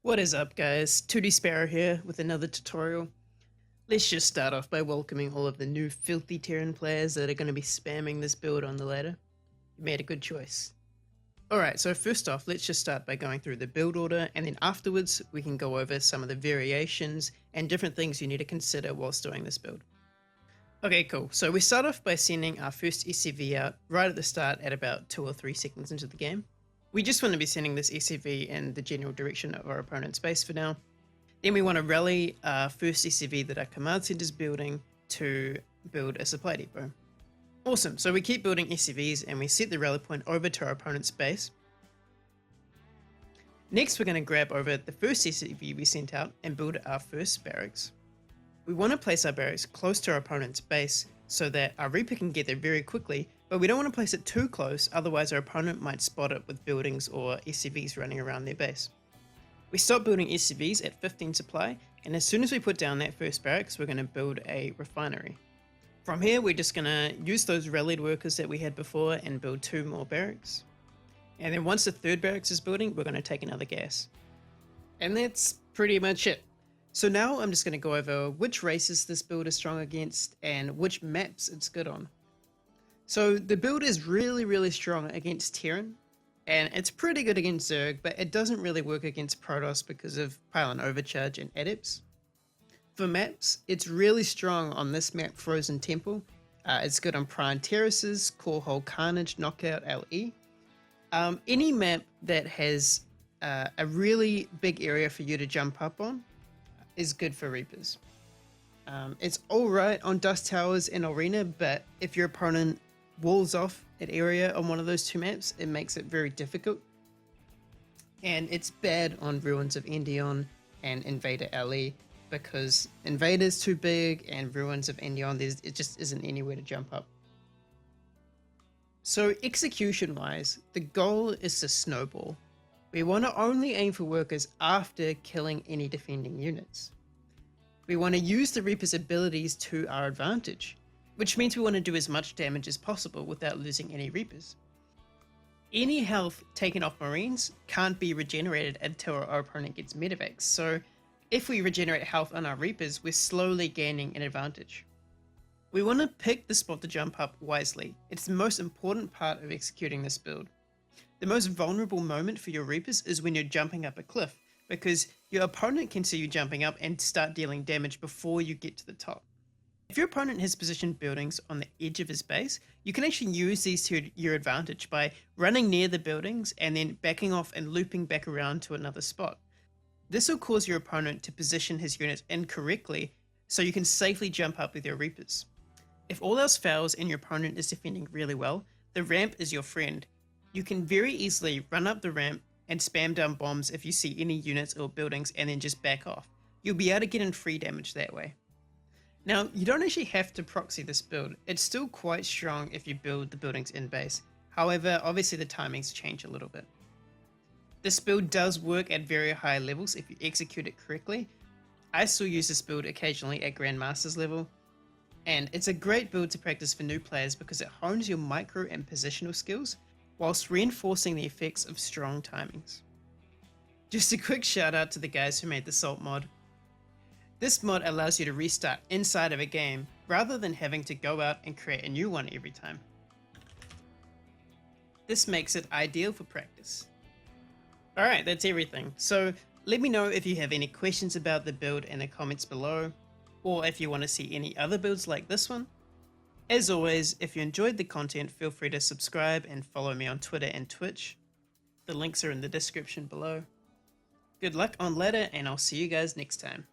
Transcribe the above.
What is up, guys? 2D Sparrow here with another tutorial. Let's just start off by welcoming all of the new filthy Terran players that are going to be spamming this build on the ladder. You made a good choice. Alright, so first off, let's just start by going through the build order, and then afterwards we can go over some of the variations and different things you need to consider whilst doing this build. Okay, cool. So we start off by sending our first SCV out right at the start at about 2 or 3 seconds into the game. We just want to be sending this SCV in the general direction of our opponent's base for now. Then we want to rally our first SCV that our command center is building to build a supply depot. Awesome, so we keep building SCVs and we set the rally point over to our opponent's base. Next, we're going to grab over the first SCV we sent out and build our first barracks. We want to place our barracks close to our opponent's base so that our Reaper can get there very quickly, but we don't want to place it too close, otherwise our opponent might spot it with buildings or SCVs running around their base. We stop building SCVs at 15 supply, and as soon as we put down that first barracks, we're going to build a refinery. From here, we're just going to use those rallied workers that we had before and build 2 more barracks. And then once the third barracks is building, we're going to take another gas. And that's pretty much it. So now I'm just going to go over which races this build is strong against and which maps it's good on. So the build is really strong against Terran, and it's pretty good against Zerg, but it doesn't really work against Protoss because of Pylon Overcharge and Adepts. For maps, it's really strong on this map, Frozen Temple. It's good on Prime Terraces, Core Hole Carnage, Knockout LE. Any map that has a really big area for you to jump up on is good for Reapers. It's alright on Dust Towers and Arena, but if your opponent walls off an area on one of those 2 maps, it makes it very difficult. And it's bad on Ruins of Endion and Invader LE, because Invader's too big and Ruins of Endion, it just isn't anywhere to jump up. So execution wise, the goal is to snowball. We want to only aim for workers after killing any defending units. We want to use the Reaper's abilities to our advantage, which means we want to do as much damage as possible without losing any Reapers. Any health taken off Marines can't be regenerated until our opponent gets medevacs, so if we regenerate health on our Reapers, we're slowly gaining an advantage. We want to pick the spot to jump up wisely. It's the most important part of executing this build. The most vulnerable moment for your Reapers is when you're jumping up a cliff, because your opponent can see you jumping up and start dealing damage before you get to the top. If your opponent has positioned buildings on the edge of his base, you can actually use these to your advantage by running near the buildings and then backing off and looping back around to another spot. This will cause your opponent to position his units incorrectly, so you can safely jump up with your Reapers. If all else fails and your opponent is defending really well, the ramp is your friend. You can very easily run up the ramp and spam down bombs if you see any units or buildings and then just back off. You'll be able to get in free damage that way. Now, you don't actually have to proxy this build. It's still quite strong if you build the buildings in base. However, obviously the timings change a little bit. This build does work at very high levels if you execute it correctly. I still use this build occasionally at Grandmaster's level, and it's a great build to practice for new players because it hones your micro and positional skills whilst reinforcing the effects of strong timings. Just a quick shout out to the guys who made the Salt mod. This mod allows you to restart inside of a game rather than having to go out and create a new one every time. This makes it ideal for practice. Alright, that's everything. So let me know if you have any questions about the build in the comments below, or if you want to see any other builds like this one. As always, if you enjoyed the content, feel free to subscribe and follow me on Twitter and Twitch. The links are in the description below. Good luck on ladder, and I'll see you guys next time.